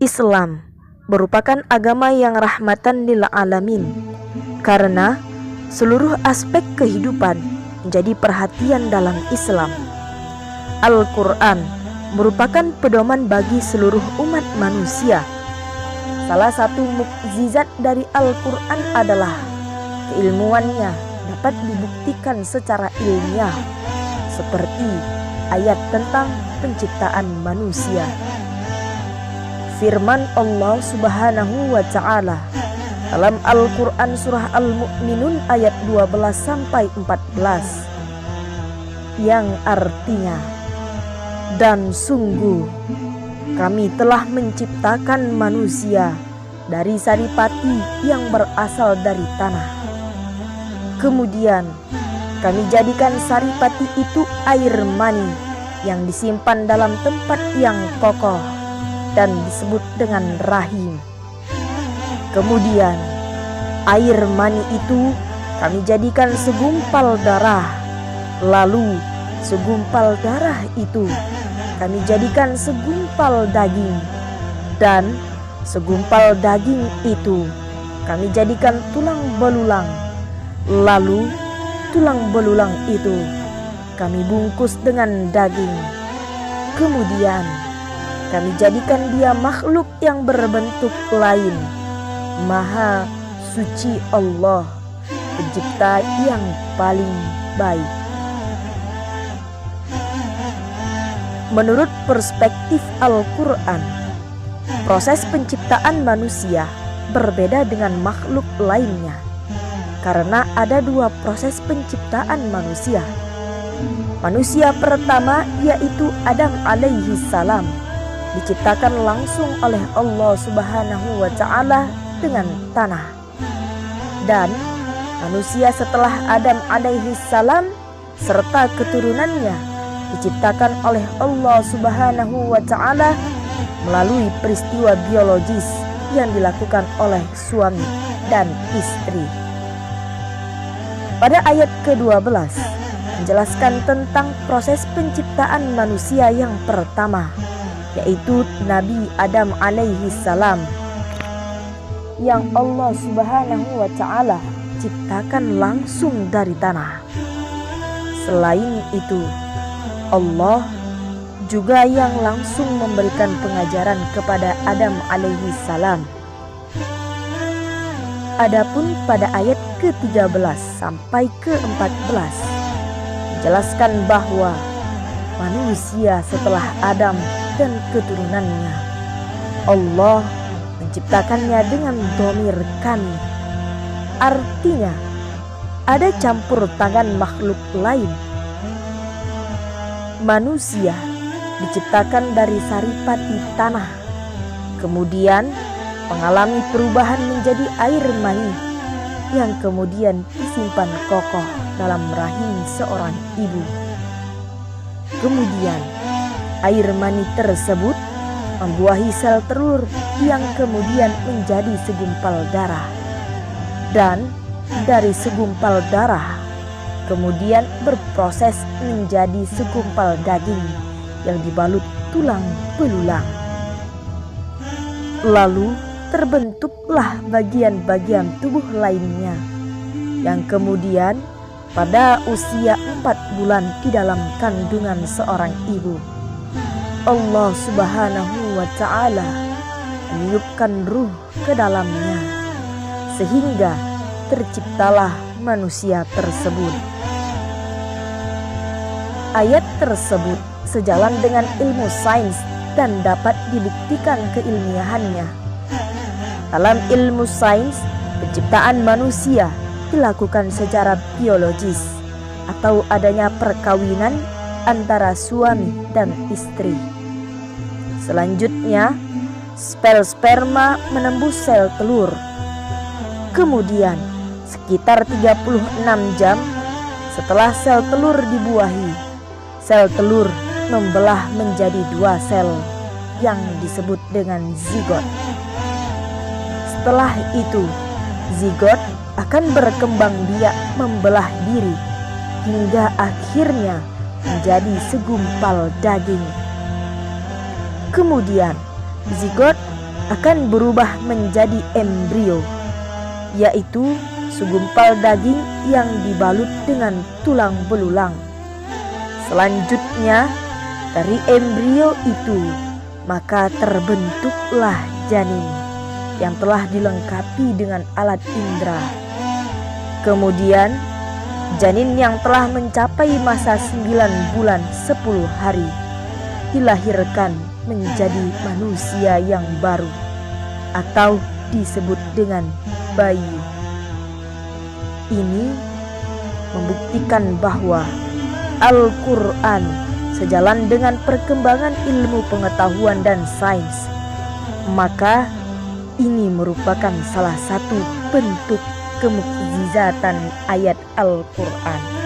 Islam merupakan agama yang rahmatan lil alamin, karena seluruh aspek kehidupan menjadi perhatian dalam Islam. Al-Quran merupakan pedoman bagi seluruh umat manusia. Salah satu mukjizat dari Al-Quran adalah keilmuannya dapat dibuktikan secara ilmiah, seperti ayat tentang penciptaan manusia. Firman Allah Subhanahu wa Ta'ala dalam Al-Quran surah Al-Mu'minun ayat 12-14 yang artinya, dan sungguh kami telah menciptakan manusia dari saripati yang berasal dari tanah. Kemudian kami jadikan saripati itu air mani yang disimpan dalam tempat yang kokoh dan disebut dengan rahim. Kemudian air mani itu kami jadikan segumpal darah. Lalu segumpal darah itu kami jadikan segumpal daging. Dan segumpal daging itu kami jadikan tulang belulang. Lalu tulang belulang itu kami bungkus dengan daging. Kemudian kami jadikan dia makhluk yang berbentuk lain. Maha suci Allah, pencipta yang paling baik. Menurut perspektif Al-Quran, proses penciptaan manusia berbeda dengan makhluk lainnya, karena ada dua proses penciptaan manusia. Manusia pertama yaitu Adam alaihi salam diciptakan langsung oleh Allah Subhanahu wa Ta'ala dengan tanah. Dan manusia setelah Adam alaihi salam serta keturunannya diciptakan oleh Allah Subhanahu wa Ta'ala melalui peristiwa biologis yang dilakukan oleh suami dan istri. Pada ayat ke-12 menjelaskan tentang proses penciptaan manusia yang pertama, yaitu Nabi Adam alaihi salam, yang Allah Subhanahu wa Ta'ala ciptakan langsung dari tanah. Selain itu, Allah juga yang langsung memberikan pengajaran kepada Adam alaihi salam. Adapun pada ayat ke-13 sampai ke-14 menjelaskan bahwa manusia setelah Adam dan keturunannya, Allah menciptakannya dengan dhamir kami. Artinya ada campur tangan makhluk lain. Manusia diciptakan dari saripati tanah, kemudian mengalami perubahan menjadi air mani yang kemudian disimpan kokoh dalam rahim seorang ibu. Kemudian air mani tersebut membuahi sel telur yang kemudian menjadi segumpal darah. Dan dari segumpal darah kemudian berproses menjadi segumpal daging yang dibalut tulang belulang. Lalu terbentuklah bagian-bagian tubuh lainnya yang kemudian pada usia 4 bulan di dalam kandungan seorang ibu, Allah Subhanahu wa Ta'ala meniupkan ruh ke dalamnya sehingga terciptalah manusia tersebut. Ayat tersebut sejalan dengan ilmu sains dan dapat dibuktikan keilmiahannya. Dalam ilmu sains, penciptaan manusia dilakukan secara biologis atau adanya perkawinan antara suami dan istri. Selanjutnya, sperma menembus sel telur. Kemudian, sekitar 36 jam setelah sel telur dibuahi, sel telur membelah menjadi 2 sel yang disebut dengan zigot. Setelah itu, zigot akan berkembang biak membelah diri hingga akhirnya menjadi segumpal daging. Kemudian zigot akan berubah menjadi embrio, yaitu segumpal daging yang dibalut dengan tulang belulang. Selanjutnya, dari embrio itu maka terbentuklah janin yang telah dilengkapi dengan alat indera. Kemudian janin yang telah mencapai masa 9 bulan 10 hari dilahirkan menjadi manusia yang baru atau disebut dengan bayi. Ini membuktikan bahwa Al-Quran sejalan dengan perkembangan ilmu pengetahuan dan sains. Maka ini merupakan salah satu bentuk kemukjizatan ayat Al-Quran.